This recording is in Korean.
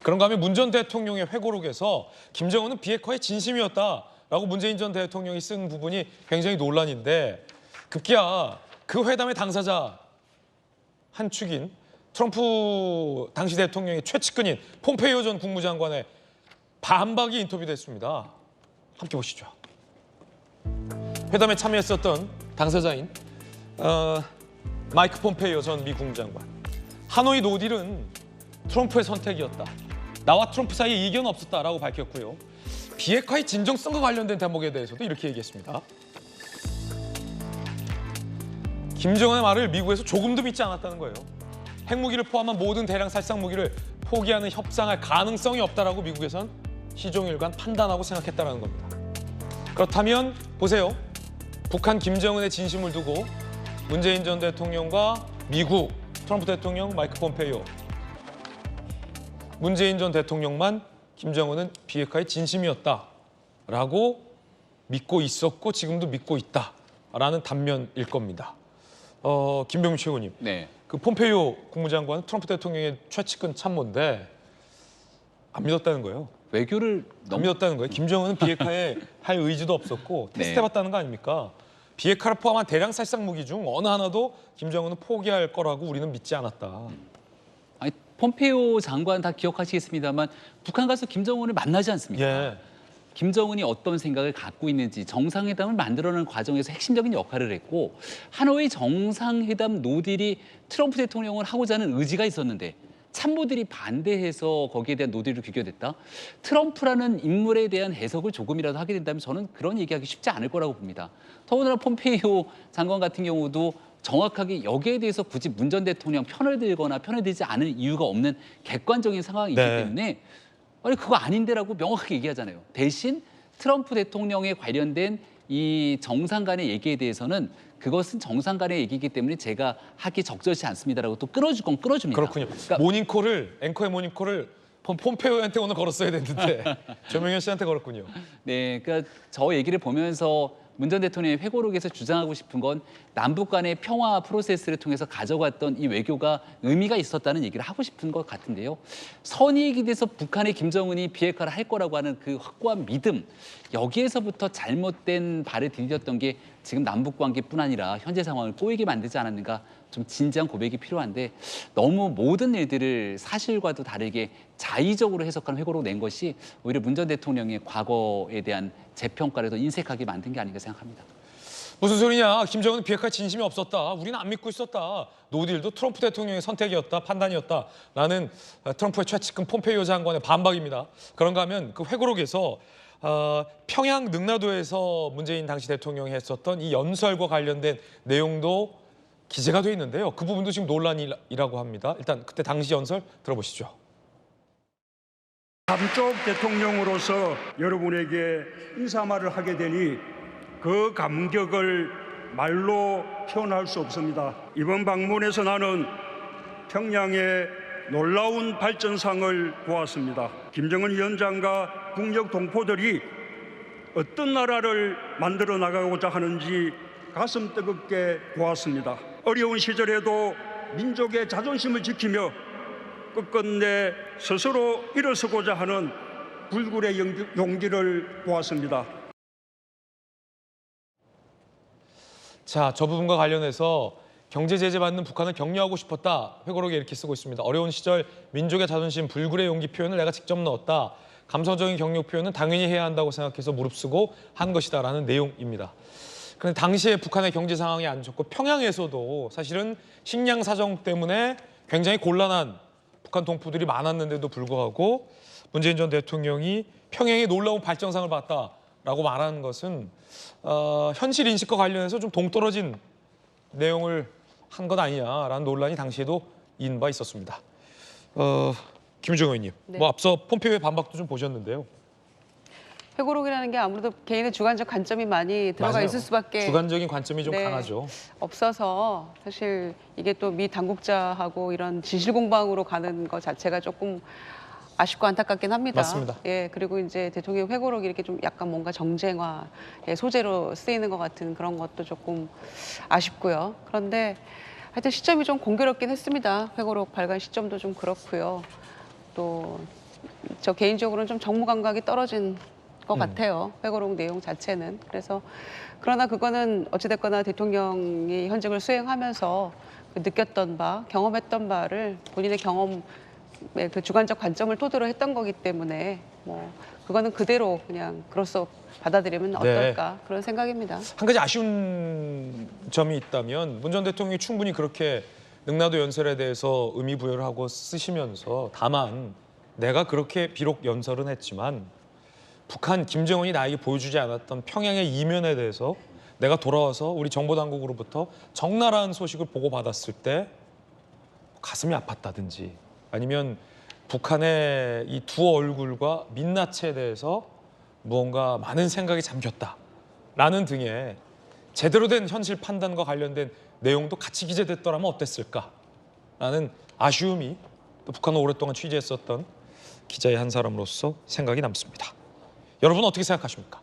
그런가 하면 문 전 대통령의 회고록에서 김정은은 비핵화의 진심이었다라고 문재인 전 대통령이 쓴 부분이 굉장히 논란인데 급기야 그 회담의 당사자 한 축인 트럼프 당시 대통령의 최측근인 폼페이오 전 국무장관의 반박이 인터뷰됐습니다. 함께 보시죠. 회담에 참여했었던 당사자인 마이크 폼페이오 전 미 국무장관. 하노이 노딜은 트럼프의 선택이었다. 나와 트럼프 사이에 이견 없었다라고 밝혔고요. 비핵화의 진정성과 관련된 대목에 대해서도 이렇게 얘기했습니다. 김정은의 말을 미국에서 조금도 믿지 않았다는 거예요. 핵무기를 포함한 모든 대량 살상 무기를 포기하는 협상할 가능성이 없다라고 미국에선 시종일관 판단하고 생각했다는 겁니다. 그렇다면 보세요. 북한 김정은의 진심을 두고 문재인 전 대통령과 미국 트럼프 대통령 마이크 폼페이오 문재인 전 대통령만 김정은은 비핵화의 진심이었다라고 믿고 있었고 지금도 믿고 있다라는 단면일 겁니다. 김병민 최고님, 네. 그 폼페이오 국무장관은 트럼프 대통령의 최측근 참모인데 안 믿었다는 거예요. 외교를 안 믿었다는 거예요. 김정은은 비핵화에 할 의지도 없었고 네. 테스트해봤다는 거 아닙니까? 비핵화를 포함한 대량 살상 무기 중 어느 하나도 김정은은 포기할 거라고 우리는 믿지 않았다. 아니, 폼페이오 장관 다 기억하시겠습니다만 북한 가서 김정은을 만나지 않습니까? 예. 김정은이 어떤 생각을 갖고 있는지 정상회담을 만들어내는 과정에서 핵심적인 역할을 했고 하노이 정상회담 노딜이 트럼프 대통령을 하고자 하는 의지가 있었는데 참모들이 반대해서 거기에 대한 노딜로 귀결됐다. 트럼프라는 인물에 대한 해석을 조금이라도 하게 된다면 저는 그런 얘기하기 쉽지 않을 거라고 봅니다. 더군다나 폼페이오 장관 같은 경우도 정확하게 여기에 대해서 굳이 문 전 대통령 편을 들거나 편을 들지 않을 이유가 없는 객관적인 상황이 있기 네. 때문에 아니 그거 아닌데라고 명확하게 얘기하잖아요. 대신 트럼프 대통령에 관련된 이 정상 간의 얘기에 대해서는 그것은 정상 간의 얘기이기 때문에 제가 하기 적절치 않습니다라고 또 끌어줄 건 끌어줍니다. 그렇군요. 그러니까 모닝콜을 앵커의 모닝콜을 폼페이오한테 오늘 걸었어야 됐는데 조명현 씨한테 걸었군요. 네, 그러니까 저 얘기를 보면서 문 전 대통령의 회고록에서 주장하고 싶은 건 남북 간의 평화 프로세스를 통해서 가져갔던 이 외교가 의미가 있었다는 얘기를 하고 싶은 것 같은데요. 선의익이 돼서 북한의 김정은이 비핵화를 할 거라고 하는 그 확고한 믿음, 여기에서부터 잘못된 발을 디뎠던 게 지금 남북 관계뿐 아니라 현재 상황을 꼬이게 만들지 않았는가 좀 진지한 고백이 필요한데 너무 모든 일들을 사실과도 다르게 자의적으로 해석한 회고록 낸 것이 오히려 문 전 대통령의 과거에 대한 재평가를 더 인색하게 만든 게 아닌가 생각합니다. 무슨 소리냐? 김정은은 비핵화에 진심이 없었다. 우리는 안 믿고 있었다. 노딜도 트럼프 대통령의 선택이었다, 판단이었다라는 트럼프의 최측근 폼페이오 장관의 반박입니다. 그런가 하면 그 회고록에서 평양 능라도에서 문재인 당시 대통령이 했었던 이 연설과 관련된 내용도 기재가 돼 있는데요. 그 부분도 지금 논란이라고 합니다. 일단 그때 당시 연설 들어보시죠. 남쪽 대통령으로서 여러분에게 인사말을 하게 되니 그 감격을 말로 표현할 수 없습니다. 이번 방문에서 나는 평양의 놀라운 발전상을 보았습니다. 김정은 위원장과 국력 동포들이 어떤 나라를 만들어 나가고자 하는지 가슴 뜨겁게 보았습니다. 어려운 시절에도 민족의 자존심을 지키며 끝끝내 스스로 일어서고자 하는 불굴의 용기를 보았습니다. 자, 저 부분과 관련해서 경제 제재 받는 북한을 격려하고 싶었다. 회고록에 이렇게 쓰고 있습니다. 어려운 시절 민족의 자존심, 불굴의 용기 표현을 내가 직접 넣었다. 감성적인 격려 표현은 당연히 해야 한다고 생각해서 무릅쓰고 한 것이다라는 내용입니다. 그런데 당시에 북한의 경제 상황이 안 좋고 평양에서도 사실은 식량 사정 때문에 굉장히 곤란한 북한 동포들이 많았는데도 불구하고 문재인 전 대통령이 평양의 놀라운 발전상을 봤다라고 말하는 것은 현실 인식과 관련해서 좀 동떨어진 내용을 한 것 아니냐라는 논란이 당시에도 있는 바 있었습니다. 김유정 의원님, 네. 뭐 앞서 폼페이오의 반박도 좀 보셨는데요. 회고록이라는 게 아무래도 개인의 주관적 관점이 많이 들어가 맞아요. 있을 수밖에 주관적인 관점이 좀 네, 강하죠. 없어서 사실 이게 또 미 당국자하고 이런 진실 공방으로 가는 것 자체가 조금 아쉽고 안타깝긴 합니다. 맞습니다. 예, 그리고 이제 대통령 회고록이 이렇게 좀 약간 뭔가 정쟁화의 소재로 쓰이는 것 같은 그런 것도 조금 아쉽고요. 그런데 하여튼 시점이 좀 공교롭긴 했습니다. 회고록 발간 시점도 좀 그렇고요. 또 저 개인적으로는 좀 정무 감각이 떨어진 것 같아요. 회고록 내용 자체는. 그래서 그러나 그거는 어찌됐거나 대통령이 현직을 수행하면서 그 느꼈던 바, 경험했던 바를 본인의 경험의 그 주관적 관점을 토대로 했던 거기 때문에 뭐 그거는 그대로 그냥 그로써 받아들이면 어떨까 그런 생각입니다. 한 가지 아쉬운 점이 있다면 문 전 대통령이 충분히 그렇게 능라도 연설에 대해서 의미 부여를 하고 쓰시면서 다만 내가 그렇게 비록 연설은 했지만 북한 김정은이 나에게 보여주지 않았던 평양의 이면에 대해서 내가 돌아와서 우리 정보당국으로부터 적나라한 소식을 보고받았을 때 가슴이 아팠다든지 아니면 북한의 이 두 얼굴과 민낯에 대해서 무언가 많은 생각이 잠겼다라는 등의 제대로 된 현실 판단과 관련된 내용도 같이 기재됐더라면 어땠을까라는 아쉬움이 또 북한을 오랫동안 취재했었던 기자의 한 사람으로서 생각이 남습니다. 여러분 어떻게 생각하십니까?